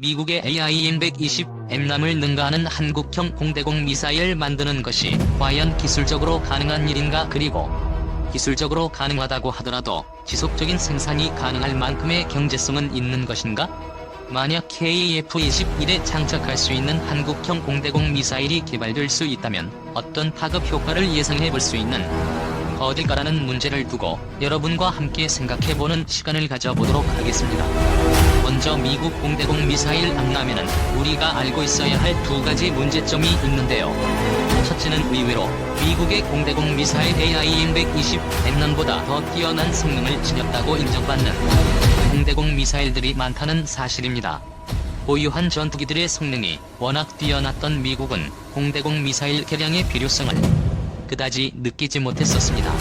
미국의 AIM-120M남을 능가하는 한국형 공대공 미사일 만드는 것이 과연 기술적으로 가능한 일인가, 그리고 기술적으로 가능하다고 하더라도 지속적인 생산이 가능할 만큼의 경제성은 있는 것인가? 만약 KF-21에 장착할 수 있는 한국형 공대공 미사일이 개발될 수 있다면 어떤 파급 효과를 예상해 볼 수 있는 것일까라는 문제를 두고 여러분과 함께 생각해보는 시간을 가져보도록 하겠습니다. 먼저 미국 공대공 미사일 암람에는 우리가 알고 있어야 할 두 가지 문제점이 있는데요. 첫째는 의외로 미국의 공대공 미사일 AIM-120M남보다 더 뛰어난 성능을 지녔다고 인정받는 공대공 미사일들이 많다는 사실입니다. 보유한 전투기들의 성능이 워낙 뛰어났던 미국은 공대공 미사일 개량의 필요성을 그다지 느끼지 못했었습니다.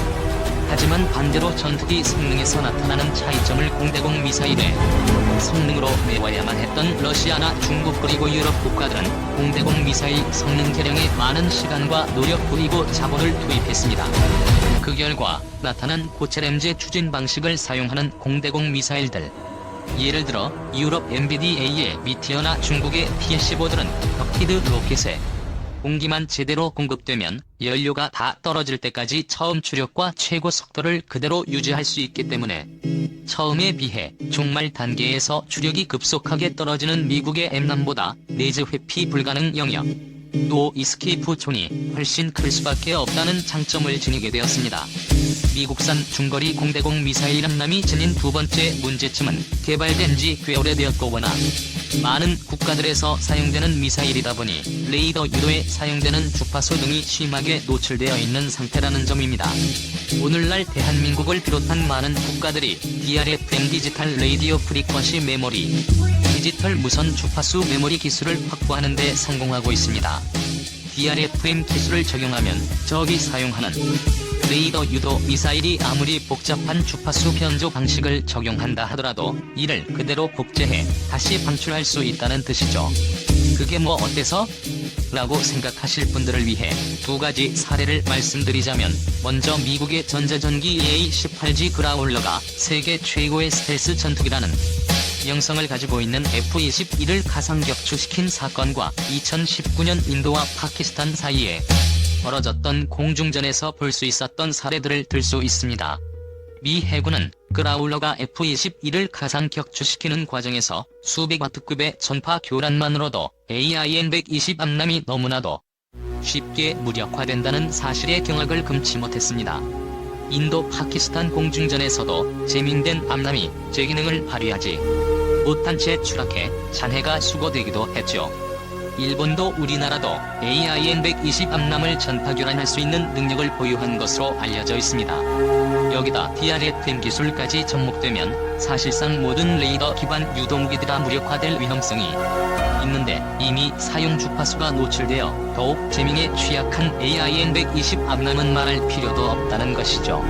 하지만 반대로 전투기 성능에서 나타나는 차이점을 공대공 미사일의 성능으로 메워야만 했던 러시아나 중국 그리고 유럽 국가들은 공대공 미사일 성능 개량에 많은 시간과 노력 그리고 자본을 투입했습니다. 그 결과 나타난 고체램제 추진 방식을 사용하는 공대공 미사일들, 예를 들어 유럽 MBDA의 미티어나 중국의 P-15들은 럭히드 로켓에 공기만 제대로 공급되면 연료가 다 떨어질 때까지 처음 추력과 최고 속도를 그대로 유지할 수 있기 때문에 처음에 비해 종말 단계에서 추력이 급속하게 떨어지는 미국의 M남보다 내즈 회피 불가능 영역, 노 이스케이프 존이 훨씬 클 수밖에 없다는 장점을 지니게 되었습니다. 미국산 중거리 공대공 미사일 암람이 지닌 두 번째 문제점은 개발된 지 꽤 오래되었고 워낙 많은 국가들에서 사용되는 미사일이다 보니 레이더 유도에 사용되는 주파수 등이 심하게 노출되어 있는 상태라는 점입니다. 오늘날 대한민국을 비롯한 많은 국가들이 DRFM 디지털 레이디오 프리퀀시 메모리, 디지털 무선 주파수 메모리 기술을 확보하는 데 성공하고 있습니다. DRFM 기술을 적용하면 적이 사용하는 레이더 유도 미사일이 아무리 복잡한 주파수 변조 방식을 적용한다 하더라도 이를 그대로 복제해 다시 방출할 수 있다는 뜻이죠. 그게 뭐 어때서? 라고 생각하실 분들을 위해 두 가지 사례를 말씀드리자면, 먼저 미국의 전자전기 A-18G 그라울러가 세계 최고의 스텔스 전투기라는 명성을 가지고 있는 F-21을 가상 격추시킨 사건과 2019년 인도와 파키스탄 사이에 벌어졌던 공중전에서 볼 수 있었던 사례들을 들 수 있습니다. 미 해군은 그라울러가 F-21을 가상 격추시키는 과정에서 수백 와트급의 전파 교란만으로도 AIM-120 암람이 너무나도 쉽게 무력화된다는 사실에 경악을 금치 못했습니다. 인도 파키스탄 공중전에서도 재민된 암람이 제 기능을 발휘하지 못한 채 추락해 잔해가 수거되기도 했죠. 일본도 우리나라도 AIM-120 암람을 전파 교란할 수 있는 능력을 보유한 것으로 알려져 있습니다. 여기다 DRFM 기술까지 접목되면 사실상 모든 레이더 기반 유도무기들이 다 무력화될 위험성이 있는데, 이미 사용 주파수가 노출되어 더욱 재밍에 취약한 AIM-120 암람은 말할 필요도 없다는 것이죠.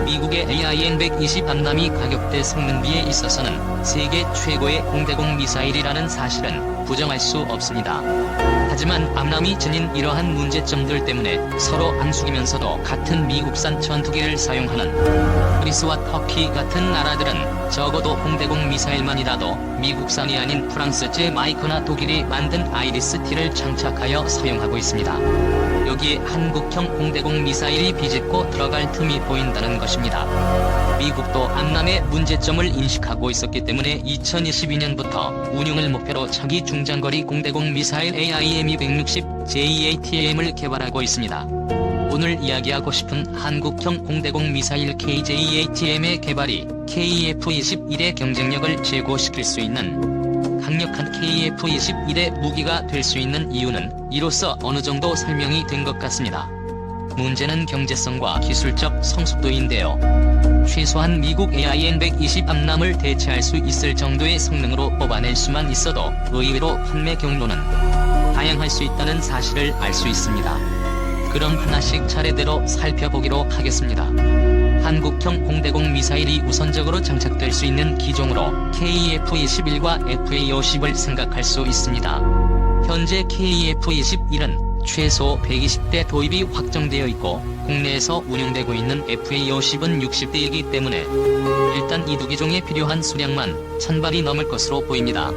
미국의 AIM-120 암람이 가격대 성능비에 있어서는 세계 최고의 공대공 미사일이라는 사실은 부정할 수 없습니다. 하지만 암람이 지닌 이러한 문제점들 때문에 서로 안숙이면서도 같은 미국산 전투기를 사용하는 그리스와 터키 같은 나라들은 적어도 공대공 미사일만이라도 미국산이 아닌 프랑스 제마이커나 독일이 만든 아이리스-T를 장착하여 사용하고 있습니다. 여기에 한국형 공대공 미사일이 비집고 들어갈 틈이 보인다는 것입니다. 미국도 암람의 문제점을 인식하고 있었기 때문에 2022년부터 운용을 목표로 차기 중장거리 공대공 미사일 AIM-260 JATM을 개발하고 있습니다. 오늘 이야기하고 싶은 한국형 공대공 미사일 KJATM의 개발이 KF-21의 경쟁력을 제고시킬 수 있는 강력한 KF-21의 무기가 될 수 있는 이유는 이로써 어느 정도 설명이 된 것 같습니다. 문제는 경제성과 기술적 성숙도인데요. 최소한 미국 AIM-120 암람을 대체할 수 있을 정도의 성능으로 뽑아낼 수만 있어도 의외로 판매 경로는 다양할 수 있다는 사실을 알 수 있습니다. 그럼 하나씩 차례대로 살펴보기로 하겠습니다. 한국형 공대공 미사일이 우선적으로 장착될 수 있는 기종으로 KF-21과 FA-50을 생각할 수 있습니다. 현재 KF-21은 최소 120대 도입이 확정되어 있고 국내에서 운용되고 있는 FA-50은 60대이기 때문에 일단 이 두 기종에 필요한 수량만 1000발이 넘을 것으로 보입니다.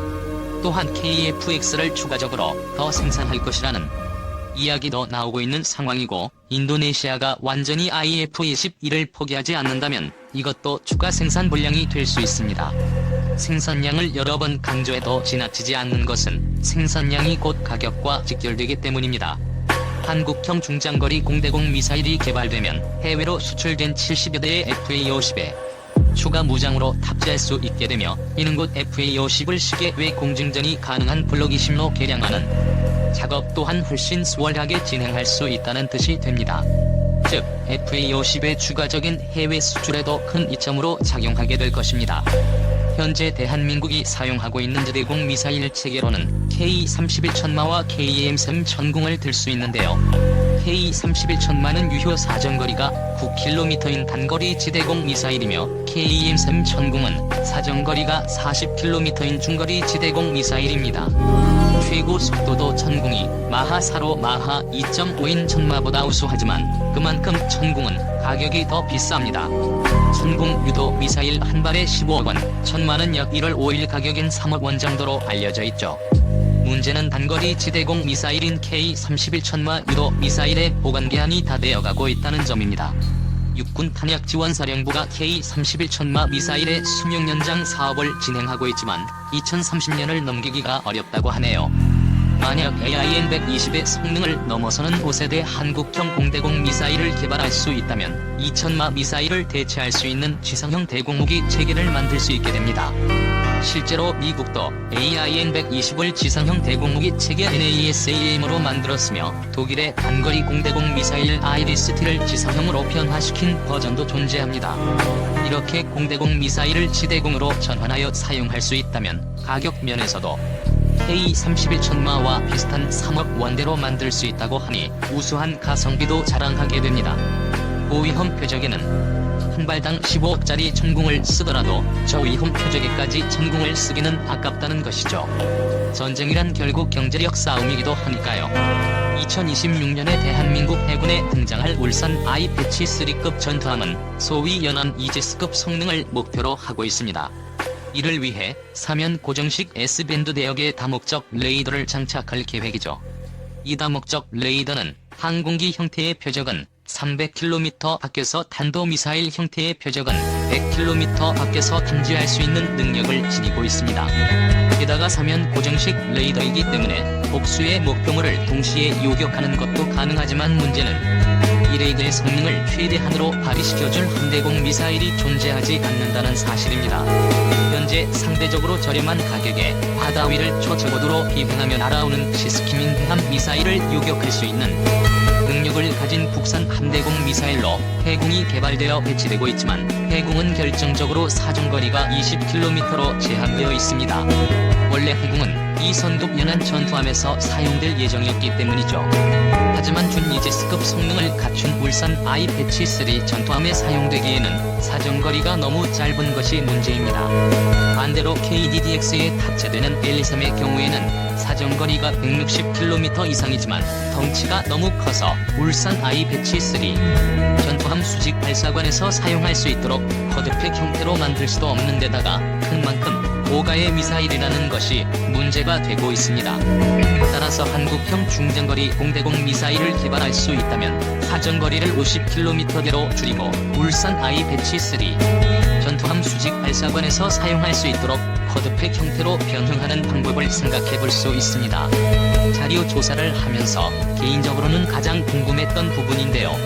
또한 KF-X를 추가적으로 더 생산할 것이라는 이야기도 나오고 있는 상황이고, 인도네시아가 완전히 IF-21을 포기하지 않는다면 이것도 추가 생산 물량이 될 수 있습니다. 생산량을 여러 번 강조해도 지나치지 않는 것은 생산량이 곧 가격과 직결되기 때문입니다. 한국형 중장거리 공대공 미사일이 개발되면 해외로 수출된 70여 대의 FA-50에 추가 무장으로 탑재할 수 있게 되며, 이는 곧 FA-50을 시계 외 공중전이 가능한 블록 20로 개량하는 작업 또한 훨씬 수월하게 진행할 수 있다는 뜻이 됩니다. 즉, FA-50의 추가적인 해외 수출에도 큰 이점으로 작용하게 될 것입니다. 현재 대한민국이 사용하고 있는 지대공 미사일 체계로는 K-31 천마와 KM-3 천궁을 들 수 있는데요. K-31 천마는 유효 사정거리가 9km인 단거리 지대공 미사일이며, KM-3 천궁은 사정거리가 40km인 중거리 지대공 미사일입니다. 최고 속도도 천궁이 마하 4로 마하 2.5인 천마보다 우수하지만 그만큼 천궁은 가격이 더 비쌉니다. 천궁 유도 미사일 한 발에 15억 원, 천마는 약 1월 5일 가격인 3억 원 정도로 알려져 있죠. 문제는 단거리 지대공 미사일인 K-31 천마 유도 미사일의 보관기한이 다 되어가고 있다는 점입니다. 육군 탄약지원사령부가 K-31 천마 미사일의 수명 연장 사업을 진행하고 있지만 2030년을 넘기기가 어렵다고 하네요. 만약 AIM-120의 성능을 넘어서는 5세대 한국형 공대공 미사일을 개발할 수 있다면 2천마 미사일을 대체할 수 있는 지상형 대공무기 체계를 만들 수 있게 됩니다. 실제로 미국도 AIM-120을 지상형 대공무기 체계 NASAM으로 만들었으며, 독일의 단거리 공대공 미사일 아이리스-T를 지상형으로 변화시킨 버전도 존재합니다. 이렇게 공대공 미사일을 지대공으로 전환하여 사용할 수 있다면 가격 면에서도 K-31 천마와 비슷한 3억 원대로 만들 수 있다고 하니 우수한 가성비도 자랑하게 됩니다. 고위험 표적에는 한 발당 15억짜리 천궁을 쓰더라도 저위험 표적에까지 천궁을 쓰기는 아깝다는 것이죠. 전쟁이란 결국 경제력 싸움이기도 하니까요. 2026년에 대한민국 해군에 등장할 울산 I-3급 전투함은 소위 연안 이지스급 성능을 목표로 하고 있습니다. 이를 위해 사면 고정식 S밴드 대역의 다목적 레이더를 장착할 계획이죠. 이 다목적 레이더는 항공기 형태의 표적은 300km 밖에서 탄도미사일 형태의 표적은 100km 밖에서 탐지할 수 있는 능력을 지니고 있습니다. 게다가 사면 고정식 레이더이기 때문에 복수의 목표물을 동시에 요격하는 것도 가능하지만, 문제는 이 레이더의 성능을 최대한으로 발휘시켜줄 함대공 미사일이 존재하지 않는다는 사실입니다. 현재 상대적으로 저렴한 가격에 바다 위를 초저고도로 비행하며 날아오는 시스키밍 해함 미사일을 요격할 수 있는 능력을 가진 국산 함대공 미사일로 해궁이 개발되어 배치되고 있지만, 해궁은 결정적으로 사정거리가 20km로 제한되어 있습니다. 원래 해궁은 이 선급 연안 전투함에서 사용될 예정이었기 때문이죠. 하지만 준이지스급 성능을 갖춘 울산 I-3 전투함에 사용되기에는 사정거리가 너무 짧은 것이 문제입니다. 반대로 KDDX에 탑재되는 L-3의 경우에는 사정거리가 160km 이상이지만 덩치가 너무 커서 울산 I-3 전투함 수직 발사관에서 사용할 수 있도록 쿼드팩 형태로 만들 수도 없는 데다가 큰 만큼 고가의 미사일이라는 것이 문제가 되고 있습니다. 따라서 한국형 중장거리 공대공 미사일을 개발할 수 있다면 사정거리를 50km대로 줄이고 울산 I-3 전투함 수직 발사관에서 사용할 수 있도록 쿼드팩 형태로 변형하는 방법을 생각해 볼 수 있습니다. 자료 조사를 하면서 개인적으로는 가장 궁금했던 부분인데요.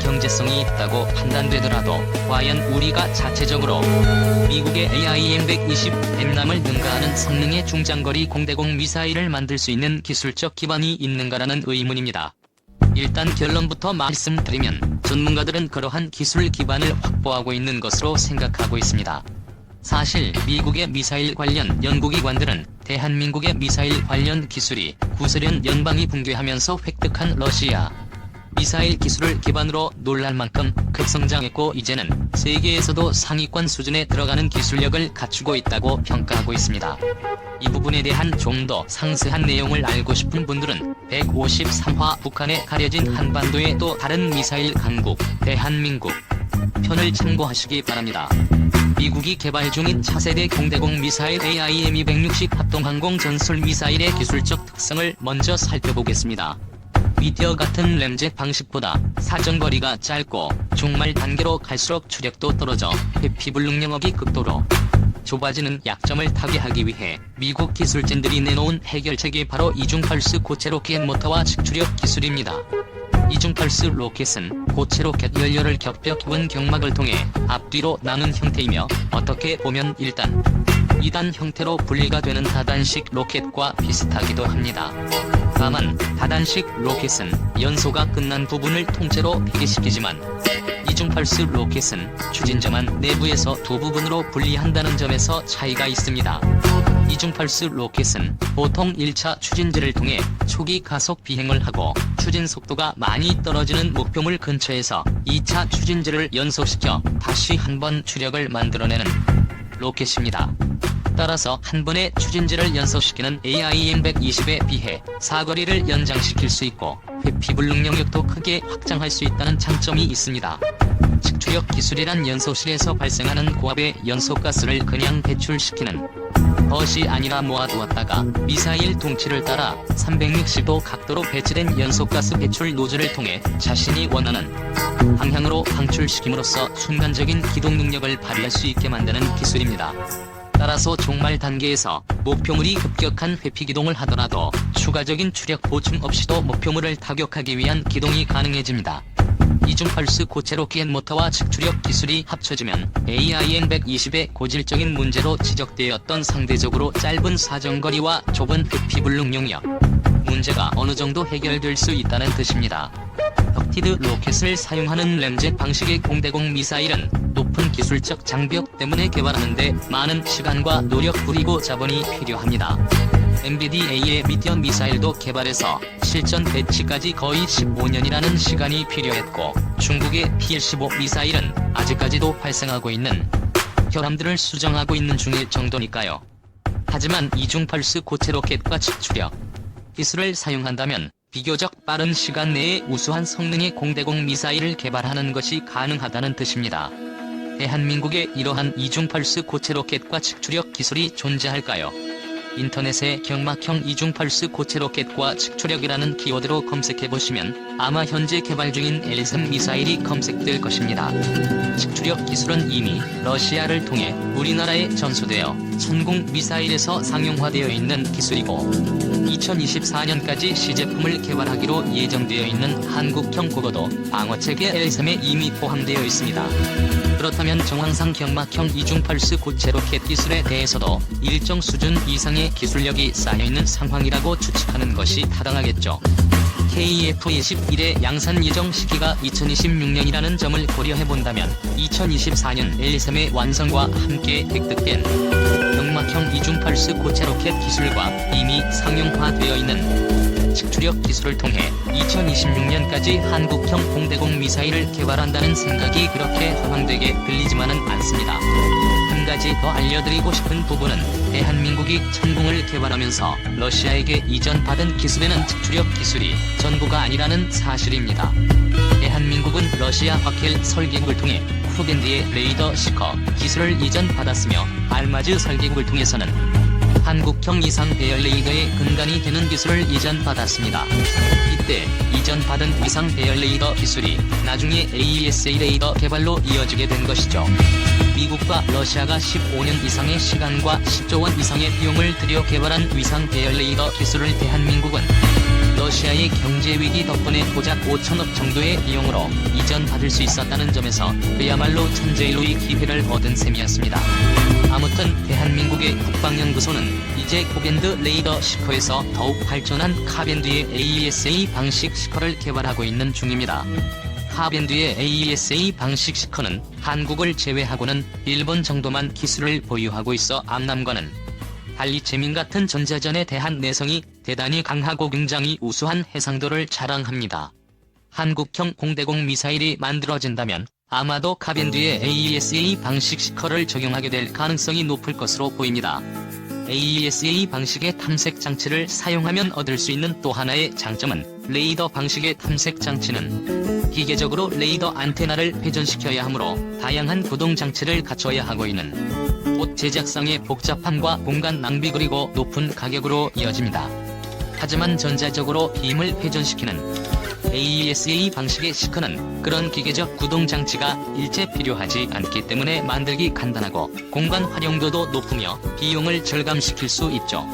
경제성이 있다고 판단되더라도 과연 우리가 자체적으로 미국의 AIM-120 엠람을 능가하는 성능의 중장거리 공대공 미사일을 만들 수 있는 기술적 기반이 있는가라는 의문입니다. 일단 결론부터 말씀드리면 전문가들은 그러한 기술 기반을 확보하고 있는 것으로 생각하고 있습니다. 사실 미국의 미사일 관련 연구기관들은 대한민국의 미사일 관련 기술이 구소련 연방이 붕괴하면서 획득한 러시아 미사일 기술을 기반으로 놀랄 만큼 급성장했고, 이제는 세계에서도 상위권 수준에 들어가는 기술력을 갖추고 있다고 평가하고 있습니다. 이 부분에 대한 좀 더 상세한 내용을 알고 싶은 분들은 153화 북한에 가려진 한반도의 또 다른 미사일 강국 대한민국 편을 참고하시기 바랍니다. 미국이 개발 중인 차세대 공대공 미사일 AIM-260 합동항공 전술 미사일의 기술적 특성을 먼저 살펴보겠습니다. 미디어 같은 램젯 방식보다 사정거리가 짧고 종말 단계로 갈수록 추력도 떨어져 회피 불능 영역이 극도로 좁아지는 약점을 타개하기 위해 미국 기술진들이 내놓은 해결책이 바로 이중펄스 고체 로켓 모터와 직추력 기술입니다. 이중펄스 로켓은 고체 로켓 연료를 겹겨 끼운 경막을 통해 앞뒤로 나눈 형태이며 어떻게 보면 1단, 2단 형태로 분리가 되는 다단식 로켓과 비슷하기도 합니다. 다만 다단식 로켓은 연소가 끝난 부분을 통째로 폐기시키지만 이중펄스 로켓은 추진자만 내부에서 두 부분으로 분리한다는 점에서 차이가 있습니다. 이중펄스 로켓은 보통 1차 추진제를 통해 초기 가속 비행을 하고 추진 속도가 많이 떨어지는 목표물 근처에서 2차 추진제를 연소시켜 다시 한 번 추력을 만들어내는 로켓입니다. 따라서 한 번에 추진제를 연소시키는 AIM-120에 비해 사거리를 연장시킬 수 있고 회피 불능 영역도 크게 확장할 수 있다는 장점이 있습니다. 직추력 기술이란 연소실에서 발생하는 고압의 연소가스를 그냥 배출시키는 것이 아니라 모아두었다가 미사일 동치를 따라 360도 각도로 배치된 연소가스 배출 노즐을 통해 자신이 원하는 방향으로 방출시킴으로써 순간적인 기동 능력을 발휘할 수 있게 만드는 기술입니다. 따라서 종말 단계에서 목표물이 급격한 회피 기동을 하더라도 추가적인 추력 보충 없이도 목표물을 타격하기 위한 기동이 가능해집니다. 이중펄스 고체 로켓 모터와 직추력 기술이 합쳐지면 AIM-120의 고질적인 문제로 지적되었던 상대적으로 짧은 사정거리와 좁은 회피 불능 영역 문제가 어느 정도 해결될 수 있다는 뜻입니다. 덕티드 로켓을 사용하는 램젯 방식의 공대공 미사일은 높은 기술적 장벽 때문에 개발하는데 많은 시간과 노력 그리고 자본이 필요합니다. MBDA의 미디어 미사일도 개발해서 실전 배치까지 거의 15년이라는 시간이 필요했고 중국의 PL-15 미사일은 아직까지도 발생하고 있는 결함들을 수정하고 있는 중일 정도니까요. 하지만 이중펄스 고체 로켓과 직추력 기술을 사용한다면 비교적 빠른 시간 내에 우수한 성능의 공대공 미사일을 개발하는 것이 가능하다는 뜻입니다. 대한민국에 이러한 이중펄스 고체 로켓과 직추력 기술이 존재할까요? 인터넷에 경막형 이중펄스 고체 로켓과 직추력이라는 키워드로 검색해보시면 아마 현재 개발 중인 LSM 미사일이 검색될 것입니다. 직추력 기술은 이미 러시아를 통해 우리나라에 전수되어 천공 미사일에서 상용화되어 있는 기술이고 2024년까지 시제품을 개발하기로 예정되어 있는 한국형 고고도 방어체계 LSM에 이미 포함되어 있습니다. 그렇다면 정황상 경막형 이중펄스 고체 로켓 기술에 대해서도 일정 수준 이상의 기술력이 쌓여있는 상황이라고 추측하는 것이 타당하겠죠. KF-21의 양산 예정 시기가 2026년이라는 점을 고려해본다면 2024년 LSM의 완성과 함께 획득된 경막형 이중펄스 고체 로켓 기술과 이미 상용화되어 있는 직추력 기술을 통해 2026년까지 한국형 공대공 미사일을 개발한다는 생각이 그렇게 허황되게 들리지만은 않습니다. 한 가지 더 알려드리고 싶은 부분은 대한민국이 천공을 개발하면서 러시아에게 이전받은 기술에는 직추력 기술이 전부가 아니라는 사실입니다. 대한민국은 러시아 화켈 설계국을 통해 쿠밴드의 레이더 시커 기술을 이전받았으며 알마즈 설계국을 통해서는 한국형 이상 배열 레이더의 근간이 되는 기술을 이전받았습니다. 이때 이전받은 위상 배열 레이더 기술이 나중에 AESA 레이더 개발로 이어지게 된 것이죠. 미국과 러시아가 15년 이상의 시간과 10조 원 이상의 비용을 들여 개발한 위상 배열 레이더 기술을 대한민국은 러시아의 경제위기 덕분에 고작 5천억 정도의 비용으로 이전받을 수 있었다는 점에서 그야말로 천재일로의 기회를 얻은 셈이었습니다. 아무튼 대한민국의 국방연구소는 이제 쿠밴드 레이더 시커에서 더욱 발전한 카밴드의 AESA 방식 시커를 개발하고 있는 중입니다. 카밴드의 AESA 방식 시커는 한국을 제외하고는 일본 정도만 기술을 보유하고 있어 암남과는 달리 재민 같은 전자전에 대한 내성이 대단히 강하고 굉장히 우수한 해상도를 자랑합니다. 한국형 공대공 미사일이 만들어진다면 아마도 카밴드의 AESA 방식 시커를 적용하게 될 가능성이 높을 것으로 보입니다. AESA 방식의 탐색 장치를 사용하면 얻을 수 있는 또 하나의 장점은 레이더 방식의 탐색 장치는 기계적으로 레이더 안테나를 회전시켜야 하므로 다양한 구동 장치를 갖춰야 하고 있는 옷 제작상의 복잡함과 공간 낭비 그리고 높은 가격으로 이어집니다. 하지만 전자적으로 빔을 회전시키는 AESA 방식의 시커는 그런 기계적 구동 장치가 일체 필요하지 않기 때문에 만들기 간단하고 공간 활용도도 높으며 비용을 절감시킬 수 있죠.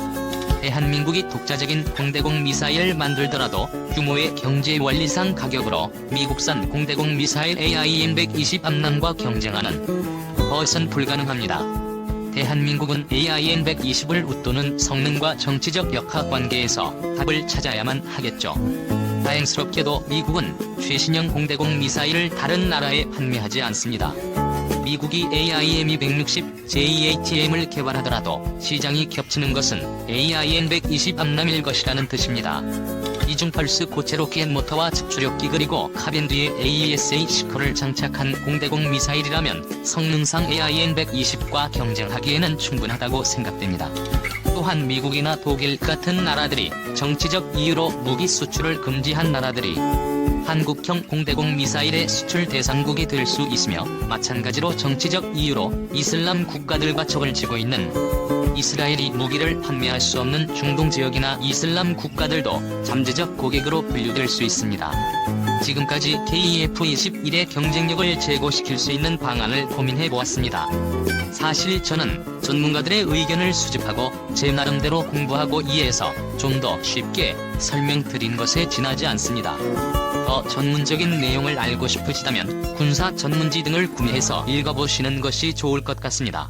대한민국이 독자적인 공대공 미사일을 만들더라도 규모의 경제 원리상 가격으로 미국산 공대공 미사일 AIM-120 암람과 경쟁하는 것은 불가능합니다. 대한민국은 AIM-120을 웃도는 성능과 정치적 역학관계에서 답을 찾아야만 하겠죠. 다행스럽게도 미국은 최신형 공대공 미사일을 다른 나라에 판매하지 않습니다. 미국이 AIM-260 JATM을 개발하더라도 시장이 겹치는 것은 AIM-120 암람일 것이라는 뜻입니다. 이중펄스 고체 로켓 모터와 측추력기 그리고 카빈 뒤에 AESA 시커를 장착한 공대공 미사일이라면 성능상 AIM-120과 경쟁하기에는 충분하다고 생각됩니다. 또한 미국이나 독일 같은 나라들이 정치적 이유로 무기 수출을 금지한 나라들이 한국형 공대공 미사일의 수출 대상국이 될 수 있으며 마찬가지로 정치적 이유로 이슬람 국가들과 적을 지고 있는 이스라엘이 무기를 판매할 수 없는 중동 지역이나 이슬람 국가들도 잠재적 고객으로 분류될 수 있습니다. 지금까지 KF-21의 경쟁력을 제고시킬 수 있는 방안을 고민해 보았습니다. 사실 저는 전문가들의 의견을 수집하고 제 나름대로 공부하고 이해해서 좀 더 쉽게 설명드린 것에 지나지 않습니다. 더 전문적인 내용을 알고 싶으시다면 군사 전문지 등을 구매해서 읽어보시는 것이 좋을 것 같습니다.